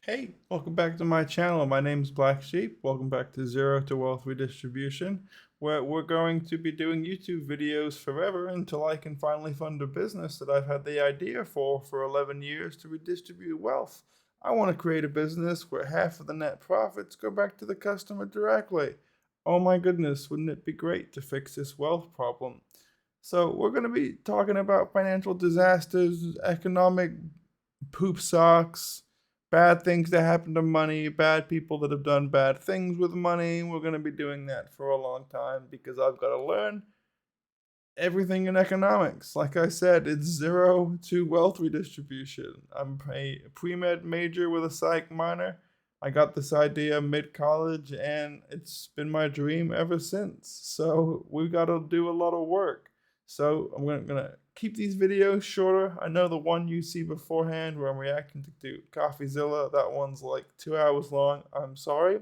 Hey, welcome back to my channel. My name's Black Sheep. Welcome back to Zero to Wealth Redistribution, where we're going to be doing YouTube videos forever until I can finally fund a business that I've had the idea for 11 years to redistribute wealth. I want to create a business where half of the net profits go back to the customer directly. Oh my goodness, wouldn't it be great to fix this wealth problem? So we're going to be talking about financial disasters, economic poop socks, bad things that happen to money, bad people that have done bad things with money. We're going to be doing that for a long time because I've got to learn everything in economics. Like I said, it's zero to wealth redistribution. I'm a pre-med major with a psych minor. I got this idea mid-college and it's been my dream ever since. So we've got to do a lot of work. So I'm gonna keep these videos shorter. I know the one you see beforehand where I'm reacting to CoffeeZilla, that one's like 2 hours long. I'm sorry.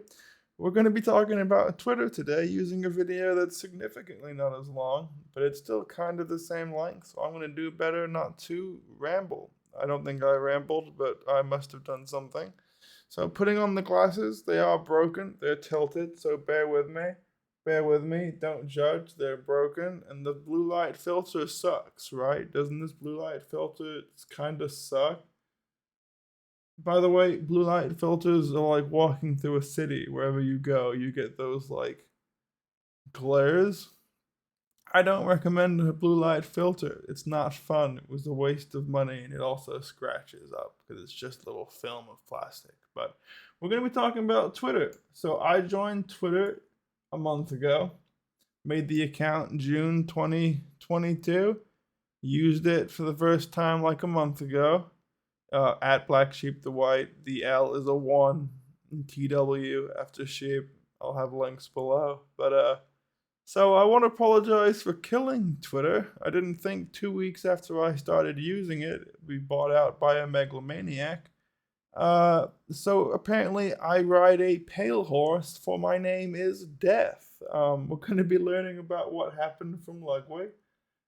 We're going to be talking about Twitter today using a video that's significantly not as long, but it's still kind of the same length, so I'm going to do better not to ramble. I don't think I rambled, but I must have done something. So putting on the glasses, they are broken, they're tilted, so bear with me. Bear with me, don't judge, they're broken, and the blue light filter sucks, right? Doesn't this blue light filter kind of suck? By the way, blue light filters are like walking through a city. Wherever you go, you get those like glares. I don't recommend a blue light filter. It's not fun. It was a waste of money, and it also scratches up because it's just a little film of plastic. But we're going to be talking about Twitter. So I joined Twitter a month ago, made the account June 2022, used it for the first time like a month ago. At Black Sheep the White, the L is a 1, TW after sheep. I'll have links below. But so I want to apologize for killing Twitter. I didn't think 2 weeks after I started using it, it'd be bought out by a megalomaniac. So apparently I ride a pale horse, for my name is Death. We're going to be learning about what happened from Ludwig,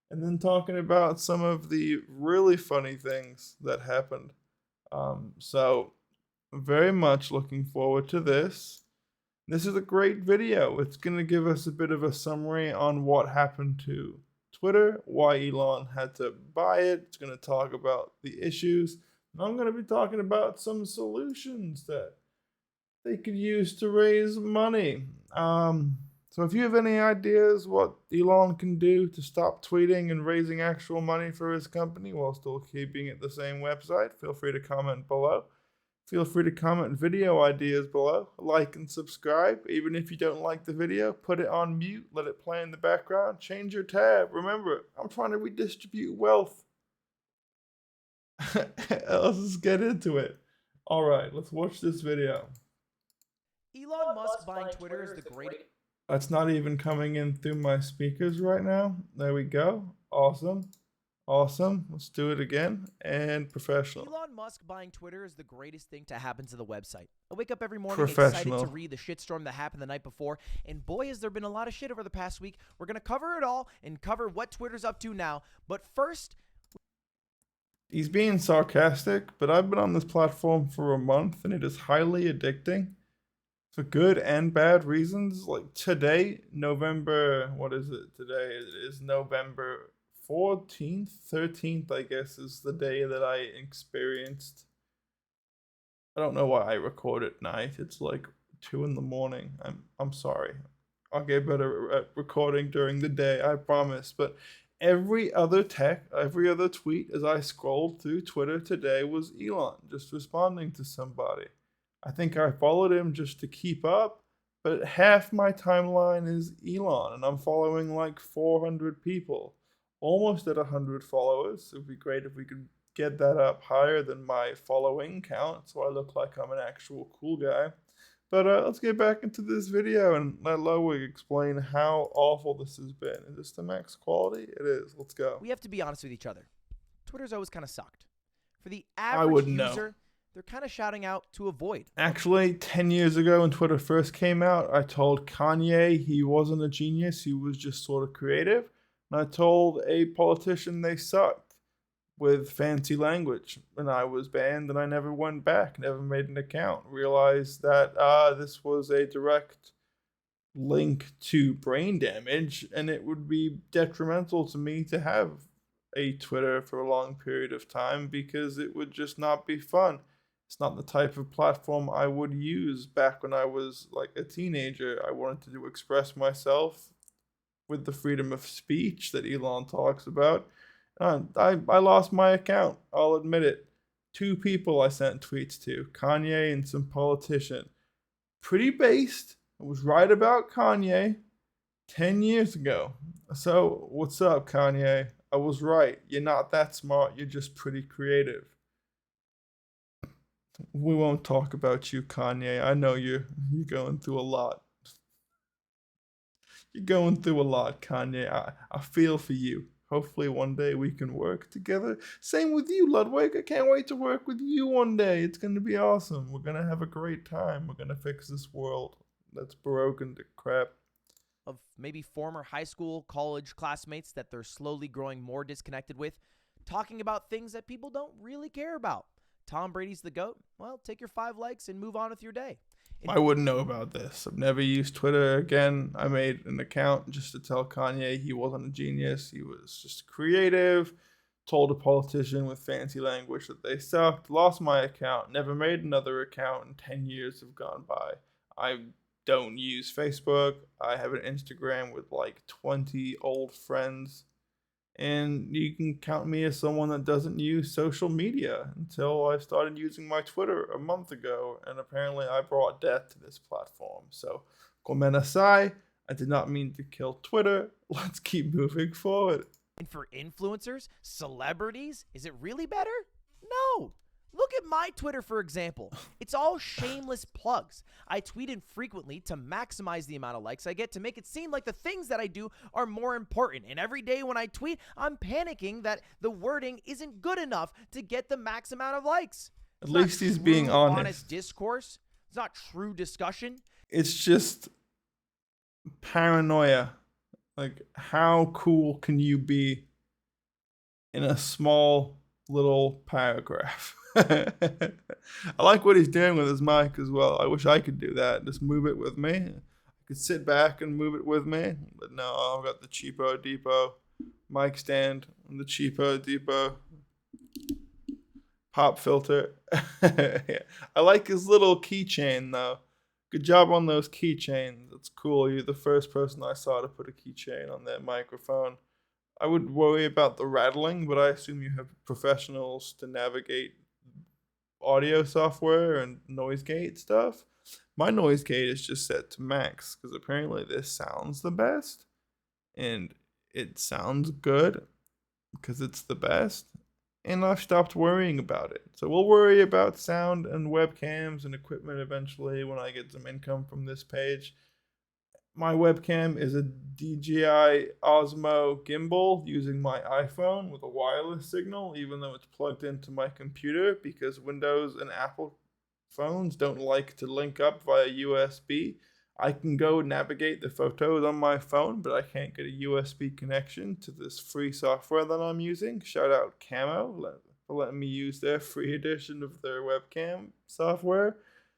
and then talking about some of the really funny things that happened. So very much looking forward to this. This is a great video. It's going to give us a bit of a summary on what happened to Twitter, why Elon had to buy it. It's going to talk about the issues. And I'm going to be talking about some solutions that they could use to raise money. So if you have any ideas what Elon can do to stop tweeting and raising actual money for his company while still keeping it the same website, feel free to comment below. Feel free to comment video ideas below. Like and subscribe. Even if you don't like the video, put it on mute, let it play in the background, change your tab. Remember, I'm trying to redistribute wealth. Let's just get into it. All right, let's watch this video. Elon Musk buying Twitter is the greatest. That's not even coming in through my speakers right now. There we go. Awesome. Awesome. Let's do it again. And professional. Elon Musk buying Twitter is the greatest thing to happen to the website. I wake up every morning excited Professional. to read the shitstorm that happened the night before, and boy, has there been a lot of shit over the past week. We're going to cover it all and cover what Twitter's up to now. But first, He's being sarcastic, but I've been on this platform for a month and it is highly addicting for good and bad reasons. Like today, November, what is it today? It is November 14th, 13th, I guess, is the day that I experienced. I don't know why I record at night. It's like 2 in the morning. I'm sorry. I'll get better at recording during the day, I promise. But every other tweet as I scrolled through Twitter today was Elon just responding to somebody. I think I followed him just to keep up, but half my timeline is Elon, and I'm following like 400 people, almost at 100 followers. It would be great if we could get that up higher than my following count, so I look like I'm an actual cool guy. But let's get back into this video and let Ludwig explain how awful this has been. Is this the max quality? It is. Let's go. we have to be honest with each other. Twitter's always kind of sucked. For the I average wouldn't know. user, they're kind of shouting out to avoid. Actually, 10 years ago when Twitter first came out, I told Kanye he wasn't a genius, he was just sort of creative. And I told a politician they sucked. with fancy language, and I was banned, and I never went back, never made an account. Realized that this was a direct link to brain damage, and it would be detrimental to me to have a Twitter for a long period of time because it would just not be fun. It's not the type of platform I would use back when I was like a teenager. I wanted to express myself with the freedom of speech that Elon talks about. I lost my account. I'll admit it. Two people I sent tweets to, Kanye and some politician. Pretty based. I was right about Kanye 10 years ago. So, what's up, Kanye? I was right. You're not that smart. You're just pretty creative. We won't talk about you, Kanye. I know you're going through a lot. You're going through a lot, Kanye. I feel for you. Hopefully one day we can work together. Same with you, Ludwig. I can't wait to work with you one day. It's going to be awesome. We're going to have a great time. We're going to fix this world that's broken to crap. Of maybe former high school, college classmates that they're slowly growing more disconnected with, talking about things that people don't really care about. Tom Brady's the GOAT? Well, take your 5 likes and move on with your day. I wouldn't know about this. I've never used Twitter again. I made an account just to tell Kanye he wasn't a genius. He was just creative. Told a politician with fancy language that they sucked. Lost my account. Never made another account, and 10 years have gone by. I don't use Facebook. I have an Instagram with like 20 old friends. And you can count me as someone that doesn't use social media until I started using my Twitter a month ago, and apparently I brought death to this platform. So, gomenasai, I did not mean to kill Twitter. Let's keep moving forward. And for influencers, celebrities, is it really better? No. Look at my Twitter, for example. It's all shameless plugs. I tweet infrequently to maximize the amount of likes I get to make it seem like the things that I do are more important. And every day when I tweet, I'm panicking that the wording isn't good enough to get the max amount of likes. At least he's being honest. Honest discourse. It's not true discussion. It's just paranoia. Like, how cool can you be in a small little paragraph? I like what he's doing with his mic as well. I wish I could do that. Just move it with me. I could sit back and move it with me. But no, I've got the Cheapo Depot mic stand and the Cheapo Depot pop filter. Yeah. I like his little keychain though. Good job on those keychains. That's cool. You're the first person I saw to put a keychain on their microphone. I would worry about the rattling, but I assume you have professionals to navigate audio software and noise gate stuff. My noise gate is just set to max because apparently this sounds the best, and it sounds good because it's the best, and I've stopped worrying about it. So we'll worry about sound and webcams and equipment eventually when I get some income from this page. My webcam is a DJI Osmo gimbal using my iPhone with a wireless signal, even though it's plugged into my computer because Windows and Apple phones don't like to link up via USB. I can go navigate the photos on my phone, but I can't get a USB connection to this free software that I'm using. Shout out Camo for letting me use their free edition of their webcam software.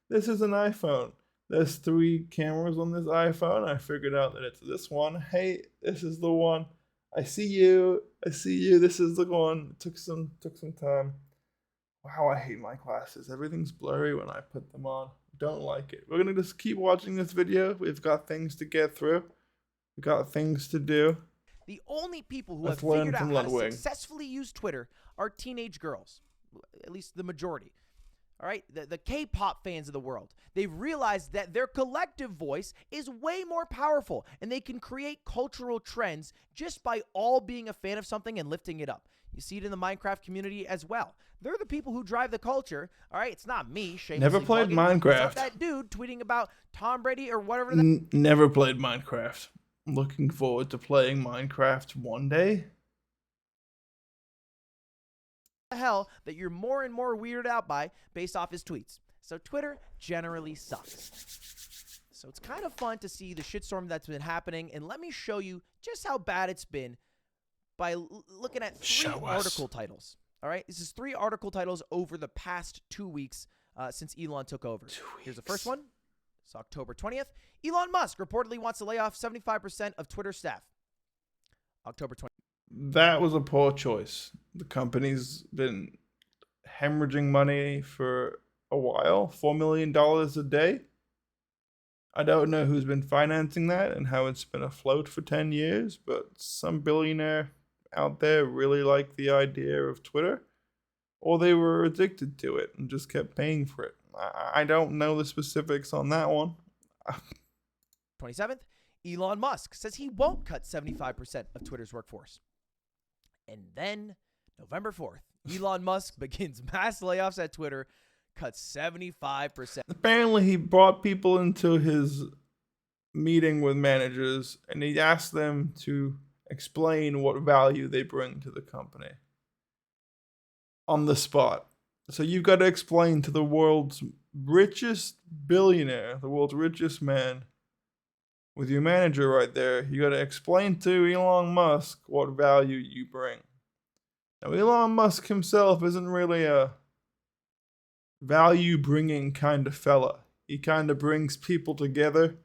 This is an iPhone. There's 3 cameras on this iPhone. I figured out that it's this one. Hey, this is the one. I see you. I see you. This is the one. It took some time. Wow, I hate my glasses. Everything's blurry when I put them on. Don't like it. We're gonna just keep watching this video. We've got things to get through. We've got things to do. The only people who Let's have learn figured out from how to Ludwig. successfully use Twitter are teenage girls, at least the majority. All right, the K-pop fans of the world. They've realized that their collective voice is way more powerful, and they can create cultural trends just by all being a fan of something and lifting it up. You see it in the Minecraft community as well. They're the people who drive the culture. All right, it's not me. Shamelessly Never played plugging. Minecraft. It's not that dude tweeting about Tom Brady or whatever. Never played Minecraft. I'm looking forward to playing Minecraft one day. Hell that you're more and more weirded out by based off his tweets. So Twitter generally sucks. So it's kind of fun to see the shitstorm that's been happening, and let me show you just how bad it's been by looking at 3 article titles. All right, this is 3 article titles over the past 2 weeks since Elon took over. Here's the first one. It's October 20th. Elon Musk reportedly wants to lay off 75% of Twitter staff. October 20th. That was a poor choice. The company's been hemorrhaging money for a while, $4 million a day. I don't know who's been financing that and how it's been afloat for 10 years, but some billionaire out there really liked the idea of Twitter, or they were addicted to it and just kept paying for it. I don't know the specifics on that one. 27th, Elon Musk says he won't cut 75% of Twitter's workforce. And then November 4th, Elon Musk begins mass layoffs at Twitter, cuts 75%. Apparently, he brought people into his meeting with managers and he asked them to explain what value they bring to the company on the spot. So you've got to explain to the world's richest billionaire, the world's richest man, with your manager right there. You got to explain to Elon Musk what value you bring. Now, Elon Musk himself isn't really a value-bringing kind of fella. He kind of brings people together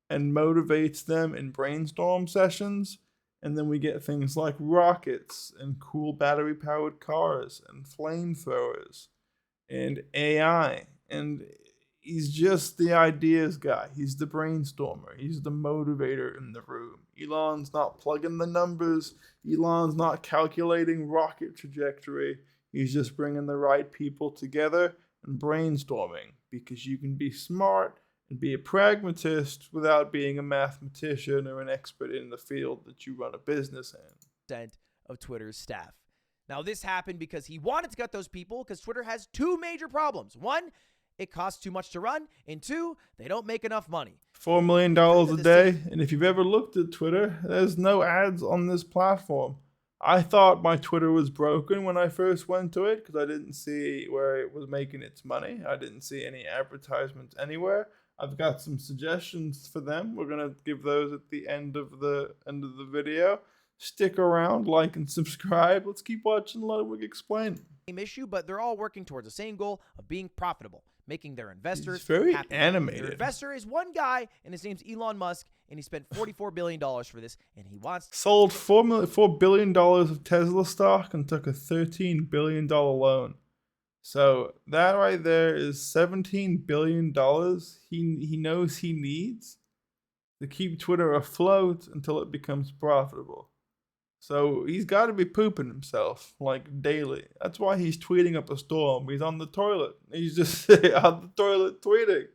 and motivates them in brainstorm sessions, and then we get things like rockets and cool battery-powered cars and flamethrowers and AI. And he's just the ideas guy. He's the brainstormer. He's the motivator in the room. Elon's not plugging the numbers. Elon's not calculating rocket trajectory. He's just bringing the right people together and brainstorming, because you can be smart and be a pragmatist without being a mathematician or an expert in the field that you run a business in. Of Twitter's staff. Now, this happened because he wanted to cut those people because Twitter has 2 major problems. 1, it costs too much to run, and 2, they don't make enough money. $4 million a day, and if you've ever looked at Twitter, there's no ads on this platform. I thought my Twitter was broken when I first went to it because I didn't see where it was making its money. I didn't see any advertisements anywhere. I've got some suggestions for them. We're gonna give those at the end of the video. Stick around, like and subscribe. Let's keep watching Ludwig explain. Same issue, but they're all working towards the same goal of being profitable, making their investors very happy. animated. Their investor is one guy, and his name's Elon Musk, and he spent $44 billion for this, and he wants sold $4 billion of Tesla stock and took a $13 billion loan. So that right there is $17 billion he knows he needs to keep Twitter afloat until it becomes profitable. So he's got to be pooping himself like daily. That's why he's tweeting up a storm. He's on the toilet. He's just on the toilet tweeting.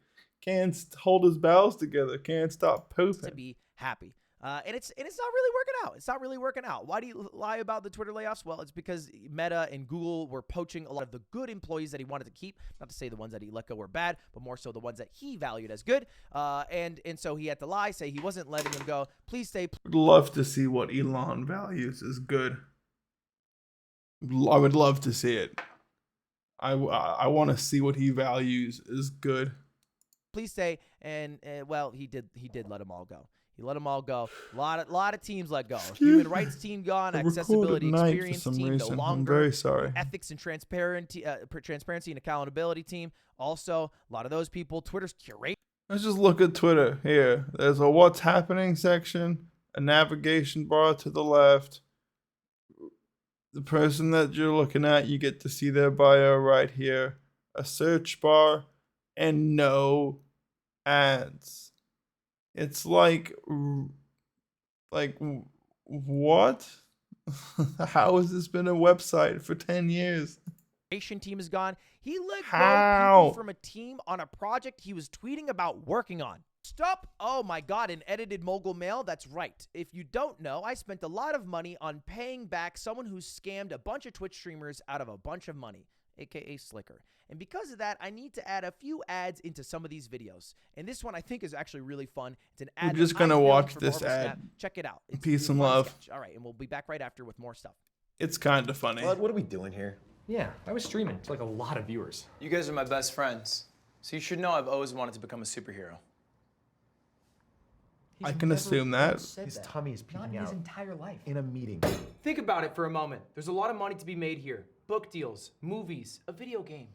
Can't hold his bowels together. Can't stop pooping. to be happy. And it's not really working out. It's not really working out. Why do you lie about the Twitter layoffs? Well, it's because Meta and Google were poaching a lot of the good employees that he wanted to keep. Not to say the ones that he let go were bad, but more so the ones that he valued as good. And so he had to lie, say he wasn't letting them go. Please stay. Would love to see what Elon values as good. I would love to see it. I want to see what he values as good. Please stay. And well, he did let them all go. He let them all go. A lot of teams let go. Human rights team gone. Accessibility experience team no longer. I'm very sorry. Ethics and transparency and accountability team. Also, a lot of those people. Twitter's curate. Let's just look at Twitter here. There's a what's happening section, a navigation bar to the left. The person that you're looking at, you get to see their bio right here. A search bar and no ads. It's like what? How has this been a website for 10 years? Team is gone. He let How? go people from a team on a project he was tweeting about working on. Stop. Oh my God, an edited mogul mail? That's right. If you don't know, I spent a lot of money on paying back someone who scammed a bunch of Twitch streamers out of a bunch of money, aka Slicker. And because of that, I need to add a few ads into some of these videos. And this one I think is actually really fun. It's an ad. We're just that I gonna filmed watch for this Marvel ad. Snap. Check it out. It's Peace a and fun love. sketch. All right, and we'll be back right after with more stuff. It's kind of funny. What are we doing here? Yeah, I was streaming to like a lot of viewers. You guys are my best friends, so you should know I've always wanted to become a superhero. I can assume that. His tummy is peeking Not in his out entire life. in a meeting. Think about it for a moment. There's a lot of money to be made here, book deals, movies, a video game.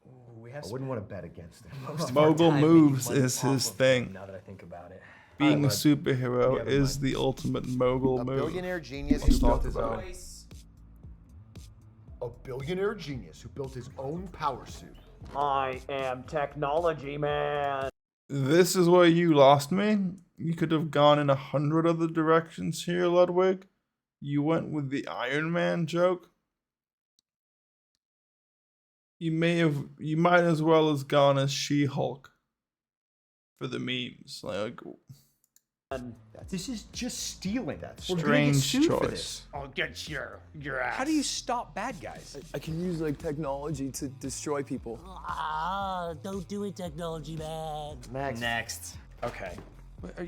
Ooh, we have I wouldn't want to bet against him. most of our Mogul time making moves money is his off of thing. them, now that I think about it. Being a Alright, superhero Never is mind. the ultimate mogul A move. billionaire genius Let's who built talk his about own. it. A billionaire genius who built his own power suit. I am technology man. This is where you lost me. You could have gone in 100 other directions here, Ludwig. You went with the Iron Man joke. You might as well have gone as She-Hulk for the memes. Like, This is just stealing. That's We're gonna get strange sued for choice. this. I'll get your ass. How do you stop bad guys? I can use like technology to destroy people. Don't do it, technology man. next. Okay.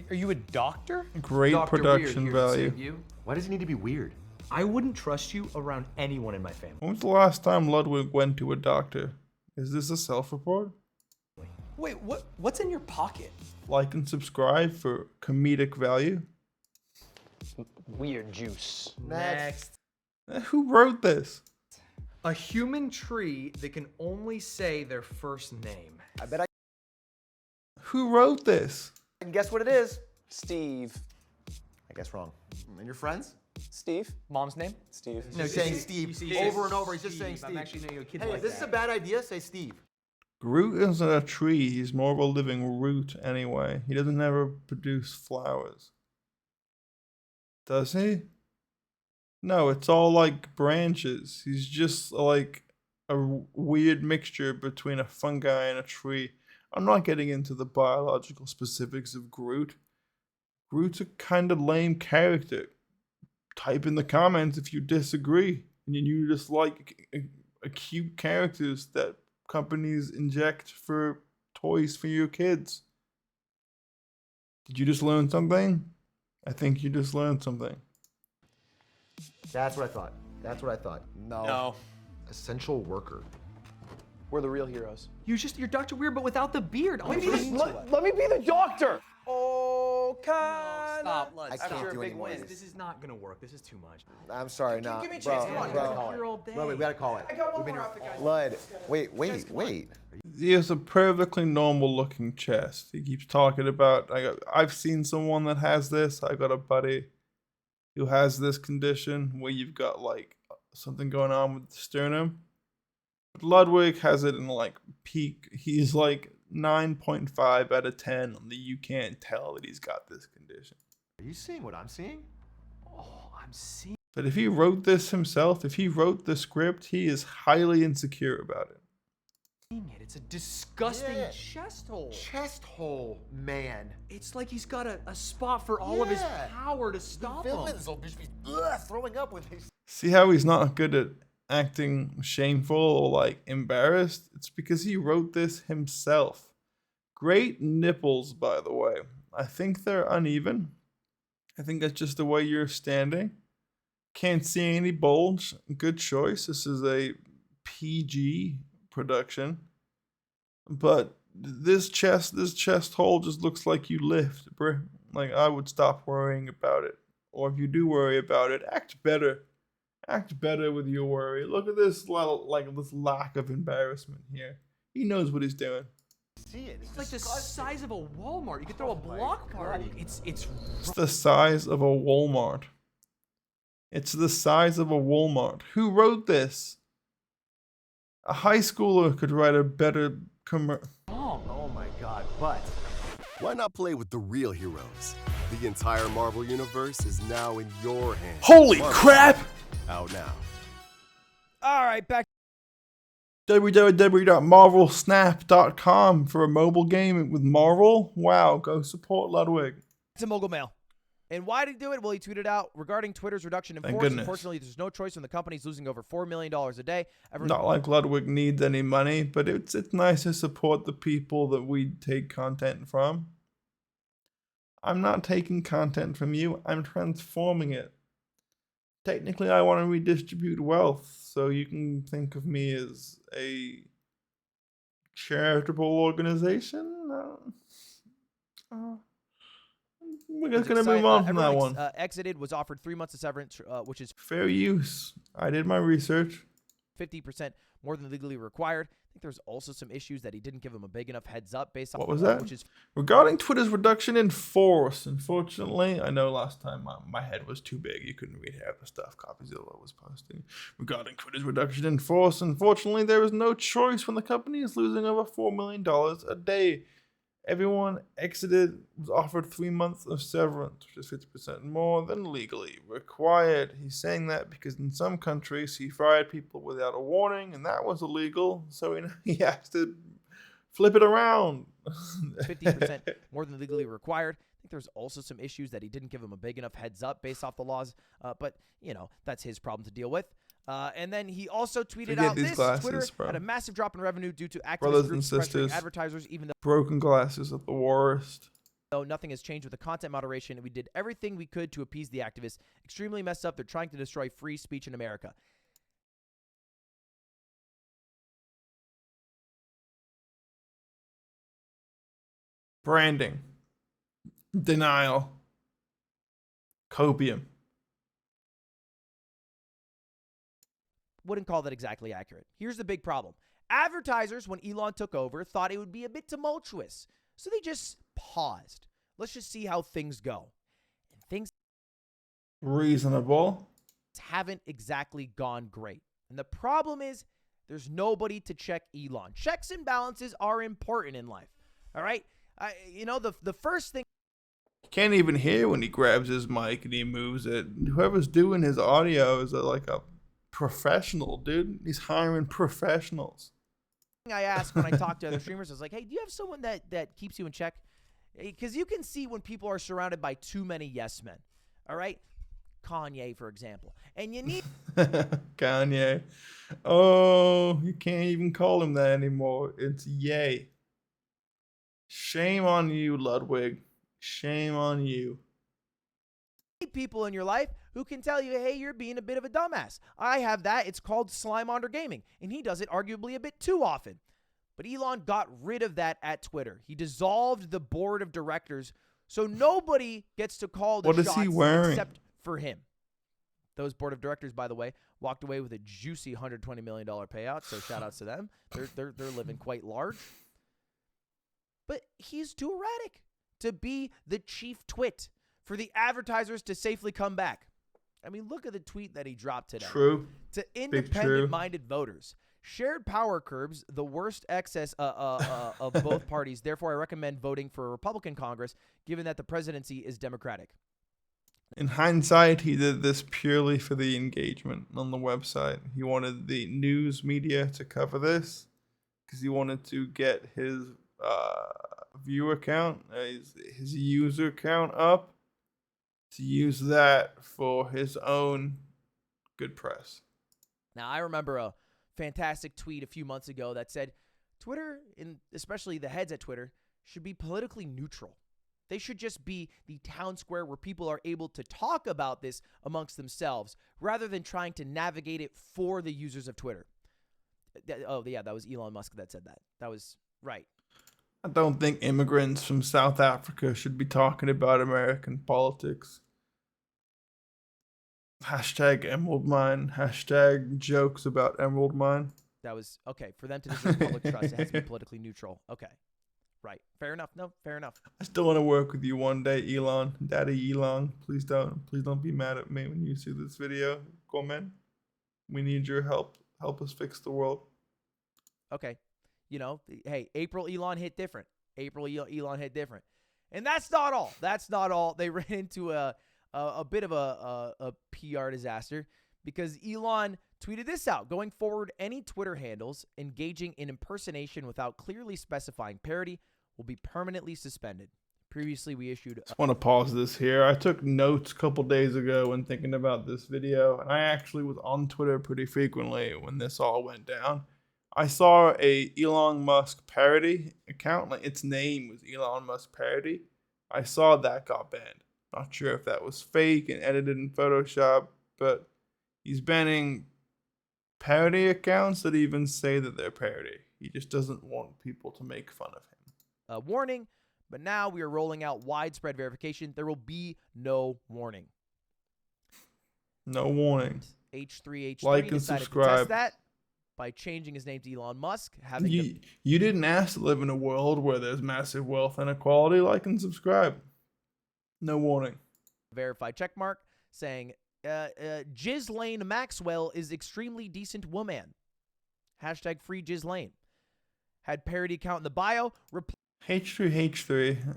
Are you a doctor? Great Dr. production Weird here to value. save you. Why does it need to be weird? I wouldn't trust you around anyone in my family. When was the last time Ludwig went to a doctor? Is this a self-report? Wait, what's in your pocket? Like and subscribe for comedic value. Weird juice. Next. Who wrote this? A human tree that can only say their first name. I bet I Who wrote this? can guess what it is. Steve. I guess wrong. And your friends? Steve? Mom's name? Steve. No, he's saying Steve over and over. He's just saying I'm Steve. actually knowing kids Hey, like if this is that. a bad idea, say Steve. Groot isn't a tree, he's more of a living root anyway. He doesn't ever produce flowers. Does he? No, it's all like branches. He's just like a weird mixture between a fungi and a tree. I'm not getting into the biological specifics of Groot. Groot's a kind of lame character. Type in the comments if you disagree and you just like cute characters that companies inject for toys for your kids. Did you just learn something? I think you just learned something. That's what I thought. That's what I thought. No. Essential worker. We're the real heroes. You're Dr. Weird, but without the beard. Let me be the doctor. Oh, kind Stop, Lud. I Stop. can't After a do big any more win. of This is not gonna work. This is too much. I'm sorry, no. give me a chance. Come on, bro. guys. Talk here all day. Bro, we gotta call it. I got one We've been more here- outfit, guys. Lud, wait. He has a perfectly normal looking chest. He keeps talking about I've seen someone that has this. I got a buddy who has this condition where you've got like something going on with the sternum. But Ludwig has it in like peak. He's like 9.5 out of 10 on the you can't tell that he's got this condition. Are you seeing what I'm seeing? Oh, I'm seeing But if he wrote this himself, if he wrote the script, he is highly insecure about it. it. It's a disgusting Yeah. chest hole. Chest hole, man. It's like he's got a spot for all of his Yeah. power to stop him. This old bitch be throwing up with his. See how he's not good at acting shameful or like embarrassed? It's because he wrote this himself. Great nipples, by the way. I think they're uneven. I think that's just the way you're standing. Can't see any bulge. Good choice. This is a PG production. But this chest hole just looks like you lift, bruh. Like, I would stop worrying about it. Or if you do worry about it, act better. Act better with your worry. Look at this this lack of embarrassment here. He knows what he's doing. See it. It's like the size of a Walmart. You could throw a block party. It's It's the size of a Walmart. It's the size of a Walmart. Who wrote this? A high schooler could write a better commercial. Oh my god, but Why not play with the real heroes? The entire Marvel Universe is now in your hands. Holy Marvel crap! Out now. All right, back. www.marvelsnap.com for a mobile game with Marvel. Wow, go support Ludwig. To Mogul Mail. And why did he do it? Well, he tweeted out regarding Twitter's reduction in Thank force. goodness. Unfortunately, there's no choice when the company's losing over $4 million a day. Not like Ludwig needs any money, but it's nice to support the people that we take content from. I'm not taking content from you, I'm transforming it. Technically, I want to redistribute wealth, so you can think of me as a charitable organization. We're just going to move on from that one. Exited, was offered 3 months of severance, which is Fair use. I did my research. 50% more than legally required. I think there's also some issues that he didn't give him a big enough heads up based off What was the law, that? which is Regarding Twitter's reduction in force, unfortunately, I know last time my head was too big. You couldn't read half the stuff Copyzilla was posting. Regarding Twitter's reduction in force, unfortunately, there is no choice when the company is losing over $4 million a day. Everyone exited was offered 3 months of severance, which is 50% more than legally required. He's saying that because in some countries he fired people without a warning, and that was illegal. So he has to flip it around. 50% more than legally required. I think there's also some issues that he didn't give him a big enough heads up based off the laws. But, you know, that's his problem to deal with. And then he also tweeted out this. Twitter had a massive drop in revenue due to activist groups pressuring advertisers, even though broken glasses are the worst. Though nothing has changed with the content moderation, we did everything we could to appease the activists. Extremely messed up. They're trying to destroy free speech in America. Branding. Denial. Copium. Wouldn't call that exactly accurate. Here's the big problem. Advertisers, when Elon took over, thought it would be a bit tumultuous. So they just paused. Let's just see how things go. And things Reasonable. haven't exactly gone great. And the problem is there's nobody to check Elon. Checks and balances are important in life. All right? You know, the first thing. Can't even hear when he grabs his mic and he moves it. Whoever's doing his audio is like a professional, dude. He's hiring professionals. I ask when I talk to other streamers, I was like, hey, do you have someone that keeps you in check? Because you can see when people are surrounded by too many yes men. All right? Kanye, for example. And you need Kanye. Oh, you can't even call him that anymore. It's Ye. Shame on you, Ludwig. Shame on you. people in your life who can tell you, hey, you're being a bit of a dumbass. I have that. It's called Slimonder Gaming, and he does it arguably a bit too often. But Elon got rid of that at Twitter. He dissolved the board of directors, so nobody gets to call the shots except for him. Those board of directors, by the way, walked away with a juicy $120 million payout, so shout-outs to them. They're living quite large. But he's too erratic to be the chief twit for the advertisers to safely come back. I mean, look at the tweet that he dropped today. True. To independent-minded voters. Shared power curbs the worst excess of both parties. Therefore, I recommend voting for a Republican Congress, given that the presidency is Democratic. In hindsight, he did this purely for the engagement on the website. He wanted the news media to cover this because he wanted to get his viewer count, his user count up, to use that for his own good press. Now, I remember a fantastic tweet a few months ago that said Twitter, and especially the heads at Twitter, should be politically neutral. They should just be the town square where people are able to talk about this amongst themselves rather than trying to navigate it for the users of Twitter. Oh, yeah, that was Elon Musk that said that. That was right. I don't think immigrants from South Africa should be talking about American politics. Hashtag Emerald Mine. Hashtag jokes about Emerald Mine. That was, okay, for them to deserve public trust, it has to be politically neutral. Okay. Right. Fair enough. No, fair enough. I still want to work with you one day, Elon. Daddy Elon. Please don't be mad at me when you see this video. Comment. We need your help. Help us fix the world. Okay. You know, hey, April Elon hit different. Elon hit different. And that's not all. That's not all. They ran into a bit of a PR disaster because Elon tweeted this out. Going forward, any Twitter handles engaging in impersonation without clearly specifying parody will be permanently suspended. Previously, we issued... I want to pause this here. I took notes a couple days ago when thinking about this video, and I actually was on Twitter pretty frequently when this all went down. I saw a Elon Musk parody account, like its name was Elon Musk Parody. I saw that got banned. Not sure if that was fake and edited in Photoshop, but he's banning parody accounts that even say that they're parody. He just doesn't want people to make fun of him. Warning, but now we are rolling out widespread verification. There will be no warning. No warning. H3 Like and decided subscribe. to test that. by changing his name to Elon Musk, having You didn't ask to live in a world where there's massive wealth inequality. Like and subscribe. No warning. verified checkmark saying, Ghislaine Maxwell is extremely decent woman. Hashtag free Ghislaine. Had parody account in the bio. H3H3.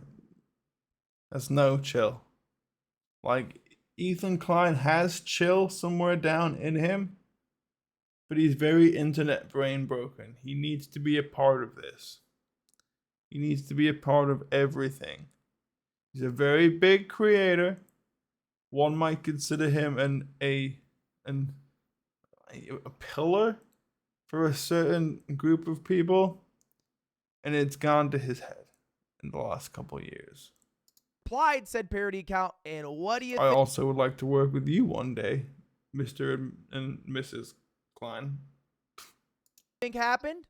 That's no chill. Like, Ethan Klein has chill somewhere down in him, but he's very internet brain broken. He needs to be a part of this. He needs to be a part of everything. He's a very big creator. One might consider him a pillar for a certain group of people, and it's gone to his head in the last couple of years. Replied said parody account, and what do you I also would like to work with you one day, Mr. and Mrs. Klein. think happened?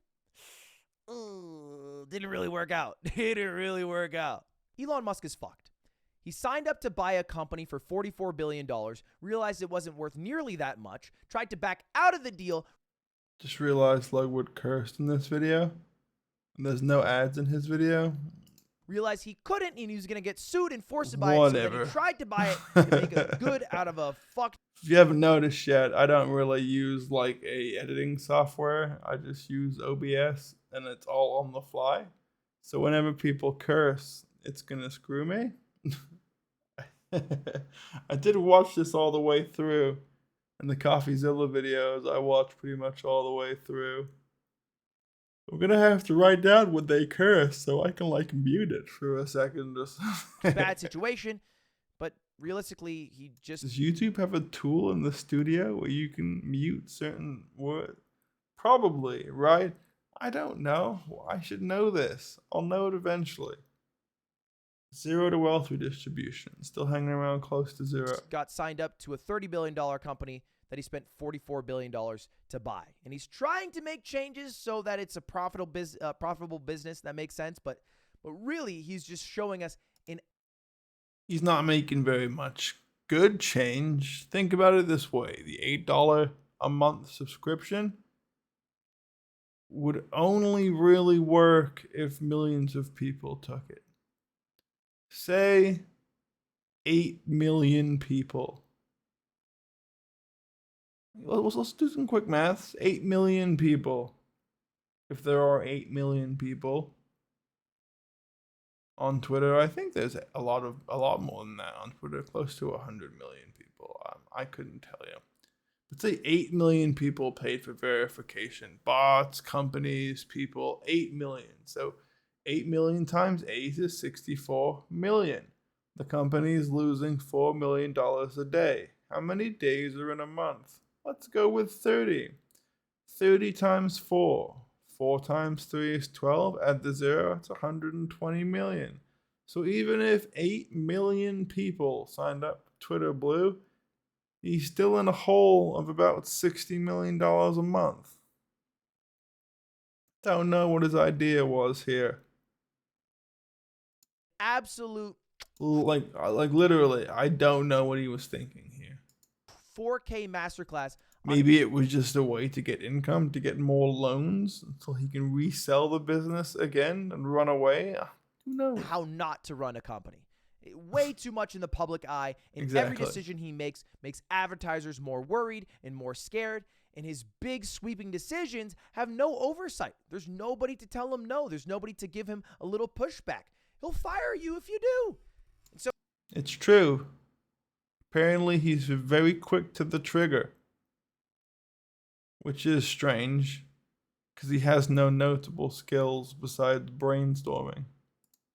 Didn't really work out. Didn't really work out. Elon Musk is fucked. He signed up to buy a company for $44 billion, realized it wasn't worth nearly that much, tried to back out of the deal. Just realized Lugwood cursed in this video, and there's no ads in his video. Realized he couldn't, and he was going to get sued and forced to buy it, Whatever. so then he tried to buy it to make a good out of a fucked. If you haven't noticed yet, I don't really use like a editing software. I just use OBS, and it's all on the fly. So whenever people curse, it's gonna screw me. I did watch this all the way through, and the CoffeeZilla videos I watched pretty much all the way through. I'm gonna have to write down what they curse so I can like mute it for a second. Bad situation, but realistically, he just. Does YouTube have a tool in the studio where you can mute certain words? Probably, right? I don't know. I should know this. I'll know it eventually. Zero to wealth redistribution. Still hanging around close to zero. Got signed up to a $30 billion company that he spent $44 billion to buy. And he's trying to make changes so that it's a profitable business. That makes sense. But really, he's just showing us He's not making very much good change. Think about it this way. The $8 a month subscription would only really work if millions of people took it. Say 8 million people. Let's do some quick maths. 8 million people. If there are 8 million people on Twitter, I think there's a lot more than that on Twitter, close to 100 million people. I couldn't tell you. Let's say 8 million people paid for verification. Bots, companies, people, 8 million. So 8 million times 8 is 64 million. The company is losing $4 million a day. How many days are in a month? Let's go with 30. 30 times 4. 4 times 3 is 12. Add the 0, it's 120 million. So even if 8 million people signed up to Twitter Blue, he's still in a hole of about $60 million a month. Don't know what his idea was here. absolute Like literally, I don't know what he was thinking here. 4K masterclass. Maybe it was just a way to get income, to get more loans until he can resell the business again and run away. Who knows? How not to run a company. Way too much in the public eye, and every Exactly. decision he makes advertisers more worried and more scared, and his big sweeping decisions have no oversight. There's nobody to tell him no. There's nobody to give him a little pushback. He'll fire you if you do. And so It's true. Apparently, he's very quick to the trigger, which is strange because he has no notable skills besides brainstorming.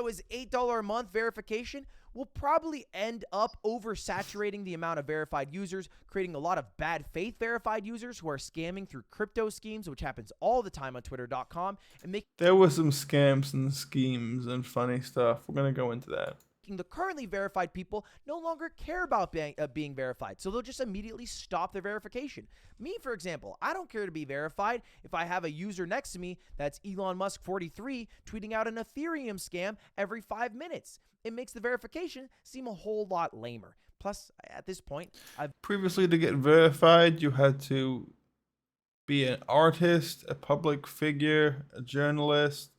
his $8 a month verification will probably end up oversaturating the amount of verified users, creating a lot of bad faith verified users who are scamming through crypto schemes, which happens all the time on twitter.com, and making There were some scams and schemes and funny stuff. We're going to go into that. the currently verified people no longer care about being verified, so they'll just immediately stop their verification. Me, for example, I don't care to be verified if I have a user next to me that's Elon Musk 43 tweeting out an Ethereum scam every 5 minutes. It makes the verification seem a whole lot lamer. Plus, at this point, Previously, to get verified, you had to be an artist, a public figure, a journalist.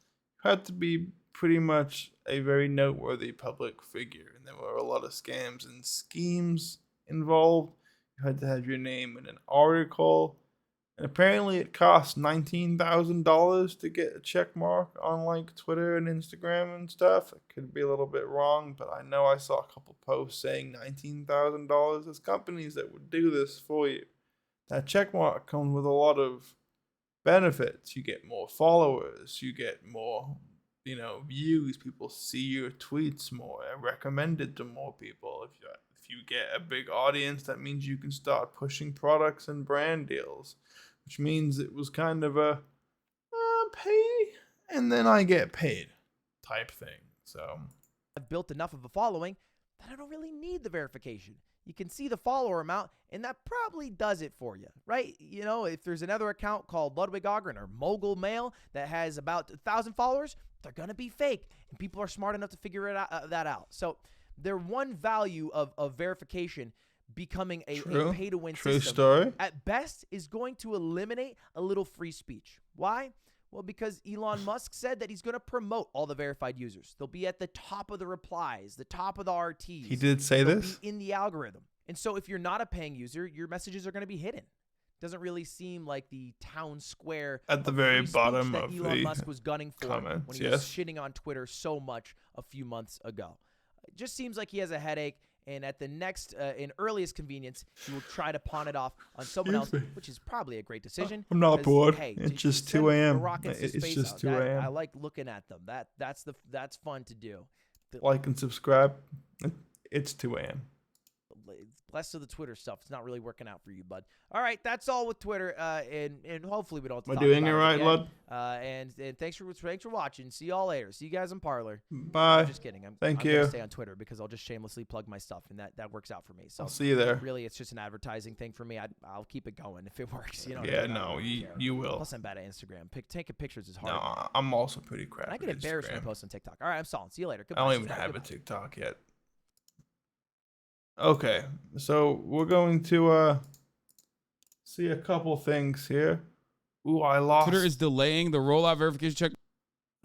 You had to be pretty much a very noteworthy public figure, and there were a lot of scams and schemes involved. You had to have your name in an article, and apparently it cost $19,000 to get a check mark on like Twitter and Instagram and stuff. It could be a little bit wrong, but I know I saw a couple posts saying $19,000. There's companies that would do this for you. That check mark comes with a lot of benefits. You get more followers, you get more, views. People see your tweets more and recommend it to more people. If you get a big audience, that means you can start pushing products and brand deals, which means it was kind of a pay and then I get paid type thing. So I've built enough of a following that I don't really need the verification. You can see the follower amount, and that probably does it for you, right? If there's another account called Ludwig Ogren or Mogul Mail that has about 1,000 followers, they're going to be fake, and people are smart enough to figure that out. So their one value of verification becoming a pay-to-win system, story, at best, is going to eliminate a little free speech. Why? Well, because Elon Musk said that he's going to promote all the verified users. They'll be at the top of the replies, the top of the RTs. He did say They'll this? be in the algorithm. And so if you're not a paying user, your messages are going to be hidden. Doesn't really seem like the town square at the of very free speech bottom that of Elon the Musk was gunning for comments, when he was shitting on Twitter so much a few months ago. It just seems like he has a headache. And at the next, in earliest convenience, he will try to pawn it off on someone else, which is probably a great decision. I'm not bored. Hey, it's just send 2 a.m. rockets to It's space just out. 2 a.m. I like looking at them. That's fun to do. Like and subscribe. It's 2 a.m. Less of the Twitter stuff. It's not really working out for you, bud. All right, that's all with Twitter, and hopefully we don't have to Am I talk doing about it right, again. Lud? And thanks for watching. See y'all later. See you guys in Parlor. Bye. I'm just kidding. I'm Thank gonna you. stay on Twitter because I'll just shamelessly plug my stuff, and that works out for me. So I'll see you there. Really, it's just an advertising thing for me. I'll keep it going if it works. Yeah, no, you will. Plus, I'm bad at Instagram. Taking pictures is hard. No, I'm also pretty crap. And I get at embarrassed when I Instagram. post on TikTok. All right, I'm stalling. See you later. I Goodbye. don't even Subscribe. have a Goodbye. TikTok yet. Okay, so we're going to see a couple things here. Ooh, I lost. Twitter is delaying the rollout verification check.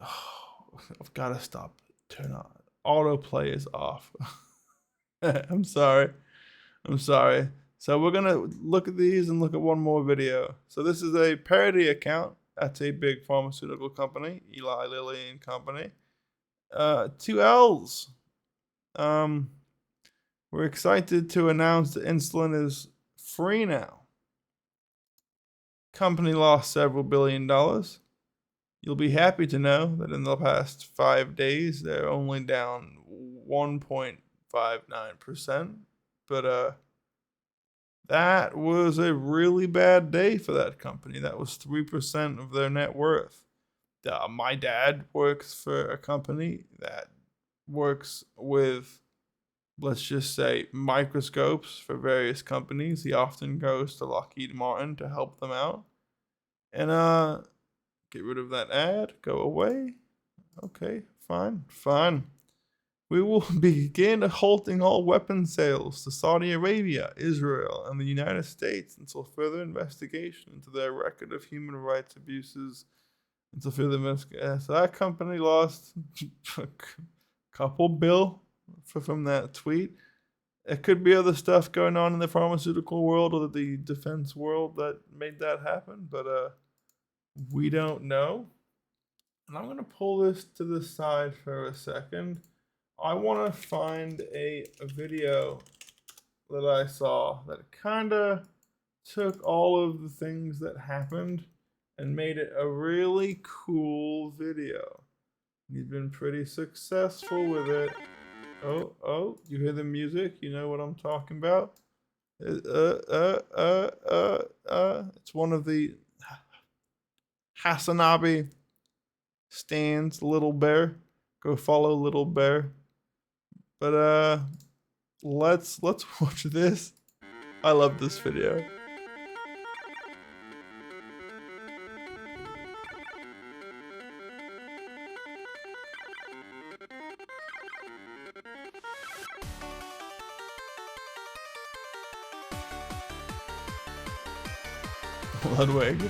Oh, I've got to stop. Turn on. Autoplay is off. I'm sorry. So we're going to look at these and look at one more video. So this is a parody account. That's a big pharmaceutical company, Eli Lilly and Company. 2 L's. We're excited to announce that insulin is free now. Company lost several $1 billion. You'll be happy to know that in the past 5 days, they're only down 1.59%. But that was a really bad day for that company. That was 3% of their net worth. My dad works for a company that works with, let's just say, microscopes for various companies. He often goes to Lockheed Martin to help them out. And get rid of that ad. Go away. Okay, fine. We will begin halting all weapon sales to Saudi Arabia, Israel, and the United States until further investigation into their record of human rights abuses. So that company lost a couple bill from that tweet. It could be other stuff going on in the pharmaceutical world or the defense world that made that happen, but we don't know. And I'm going to pull this to the side for a second. I want to find a video that I saw that kind of took all of the things that happened and made it a really cool video. He's been pretty successful with it. Oh, you hear the music? You know what I'm talking about? It's one of the Hasanabi stands, Little Bear. Go follow Little Bear. But let's watch this. I love this video. Ludwig.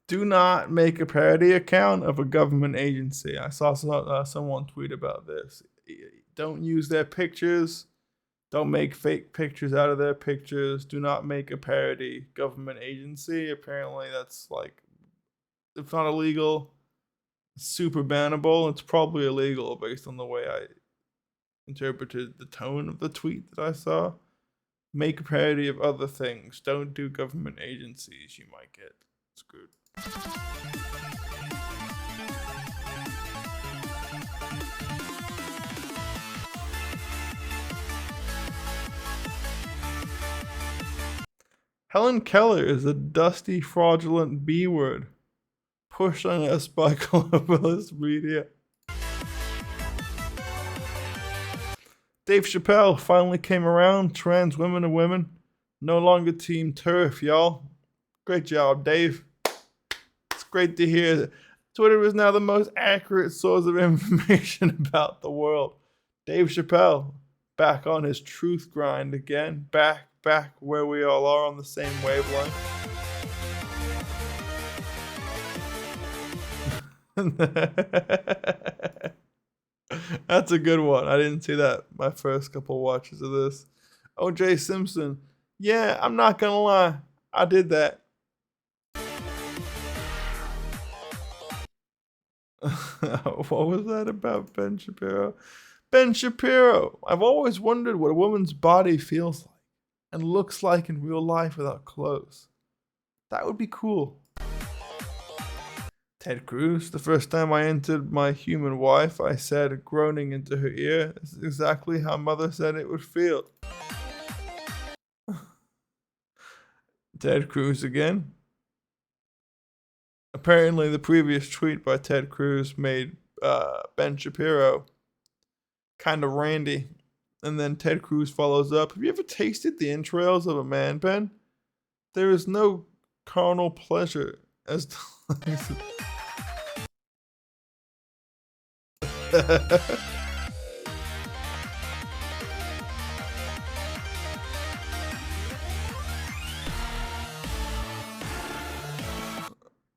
Do not make a parody account of a government agency. I saw someone tweet about this. Don't use their pictures. Don't make fake pictures out of their pictures. Do not make a parody government agency. Apparently that's like, if not illegal, super bannable. It's probably illegal based on the way I interpreted the tone of the tweet that I saw. Make a parody of other things. Don't do government agencies. You might get screwed. Helen Keller is a dusty, fraudulent B word pushed on us by globalist media. Dave Chappelle finally came around. Trans women are women. No longer team turf, y'all. Great job, Dave. It's great to hear. Twitter is now the most accurate source of information about the world. Dave Chappelle, back on his truth grind again. Back where we all are on the same wavelength. That's a good one. I didn't see that my first couple watches of this. OJ Simpson. Yeah, I'm not gonna lie. I did that. What was that about Ben Shapiro? Ben Shapiro. I've always wondered what a woman's body feels like and looks like in real life without clothes. That would be cool. Ted Cruz. The first time I entered my human wife, I said, groaning into her ear, this is exactly how mother said it would feel. Ted Cruz again. Apparently, the previous tweet by Ted Cruz made Ben Shapiro kind of randy. And then Ted Cruz follows up. Have you ever tasted the entrails of a man, Ben? There is no carnal pleasure as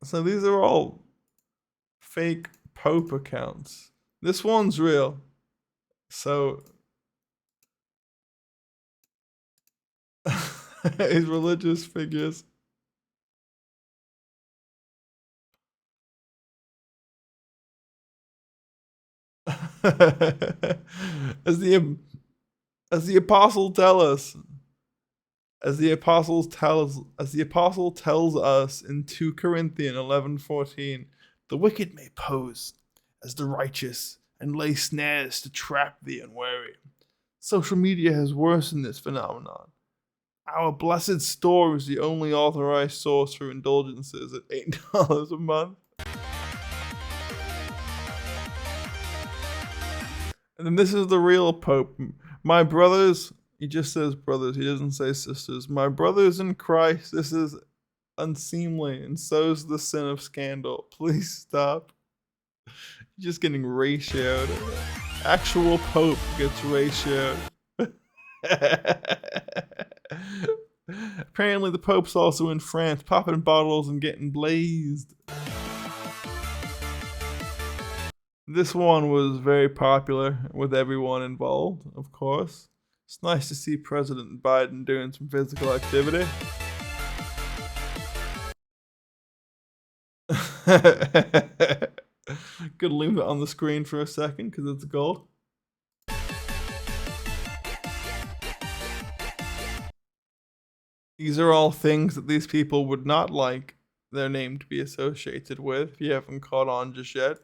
So these are all fake Pope accounts. This one's real. So his religious figures. as the apostle tells us in 2 Corinthians 11:14, the wicked may pose as the righteous and lay snares to trap the unwary. Social media has worsened this phenomenon. Our blessed store is the only authorized source for indulgences at $8 a month. And then this is the real Pope. My brothers, he just says brothers, he doesn't say sisters. My brothers in Christ, this is unseemly, and so's the sin of scandal. Please stop. You're just getting ratioed. Actual Pope gets ratioed. Apparently the Pope's also in France, popping bottles and getting blazed. This one was very popular with everyone involved, of course. It's nice to see President Biden doing some physical activity. Could leave it on the screen for a second because it's gold. These are all things that these people would not like their name to be associated with, if you haven't caught on just yet.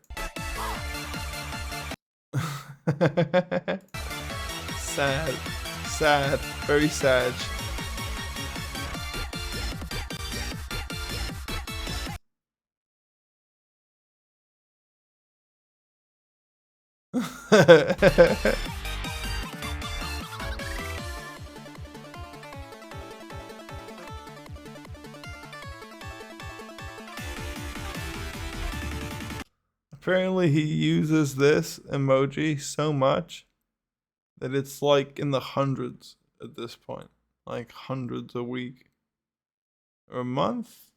Sad, very sad. Apparently he uses this emoji so much that it's like in the hundreds at this point. Like hundreds a week or a month.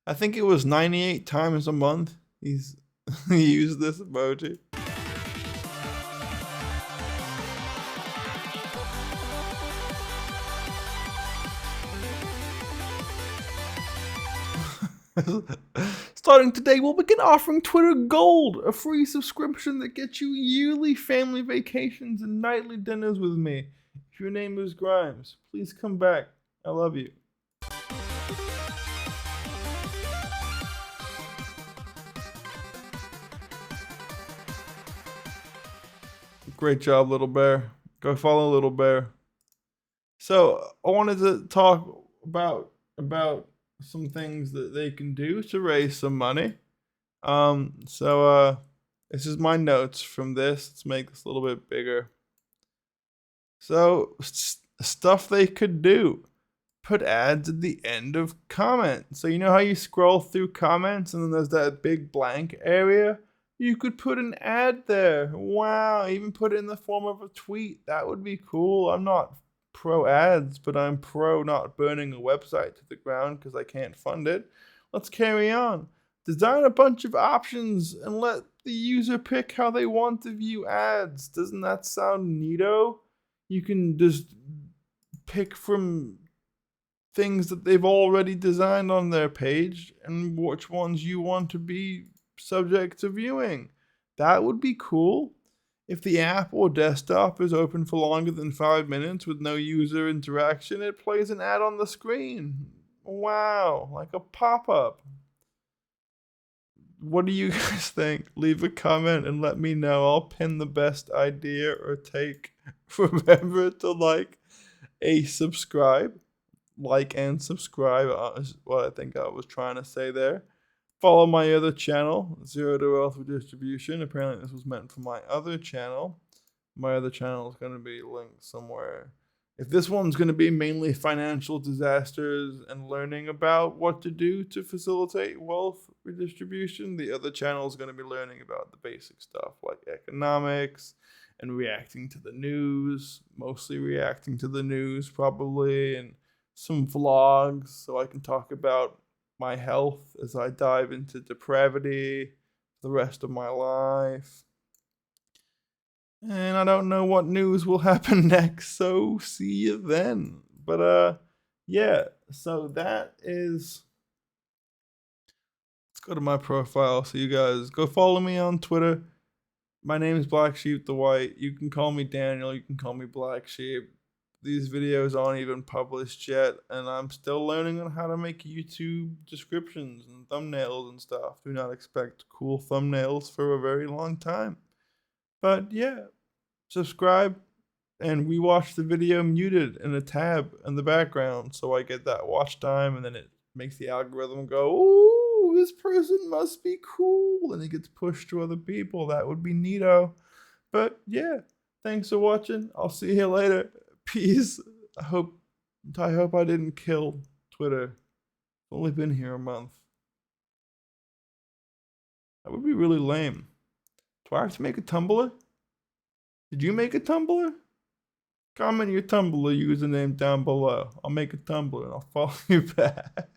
I think it was 98 times a month he's he used this emoji. Starting today, we'll begin offering Twitter Gold, a free subscription that gets you yearly family vacations and nightly dinners with me. If your name is Grimes, please come back. I love you. Great job, Little Bear. Go follow Little Bear. So I wanted to talk about some things that they can do to raise some money. This is my notes from this. Let's make this a little bit bigger. So stuff they could do. Put ads at the end of comments. So you know how you scroll through comments and then there's that big blank area? You could put an ad there. Wow, even put it in the form of a tweet. That would be cool. I'm not pro ads, but I'm pro not burning a website to the ground because I can't fund it. Let's carry on. Design a bunch of options and let the user pick how they want to view ads. Doesn't that sound neato? You can just pick from things that they've already designed on their page and which ones you want to be subject to viewing. That would be cool. If the app or desktop is open for longer than 5 minutes with no user interaction, it plays an ad on the screen. Wow, like a pop-up. What do you guys think? Leave a comment and let me know. I'll pin the best idea or take. Remember to like and subscribe is what I think I was trying to say there. Follow my other channel, Zero to Wealth Redistribution. Apparently this was meant for my other channel. My other channel is going to be linked somewhere. If this one's going to be mainly financial disasters and learning about what to do to facilitate wealth redistribution, the other channel is going to be learning about the basic stuff like economics and reacting to the news, mostly reacting to the news probably, and some vlogs so I can talk about my health as I dive into depravity the rest of my life. And I don't know what news will happen next, so see you then. But yeah, so that is, let's go to my profile so you guys go follow me on Twitter. My name is Black Sheep the White. You can call me Daniel, you can call me Black Sheep. These videos aren't even published yet, and I'm still learning on how to make YouTube descriptions and thumbnails and stuff. Do not expect cool thumbnails for a very long time. But yeah, subscribe, and we watch the video muted in a tab in the background, so I get that watch time, and then it makes the algorithm go, ooh, this person must be cool, and it gets pushed to other people. That would be neato. But yeah, thanks for watching. I'll see you later. Peace. I hope I didn't kill Twitter. I've only been here a month. That would be really lame. Do I have to make a Tumblr? Did you make a Tumblr? Comment your Tumblr username down below. I'll make a Tumblr and I'll follow you back.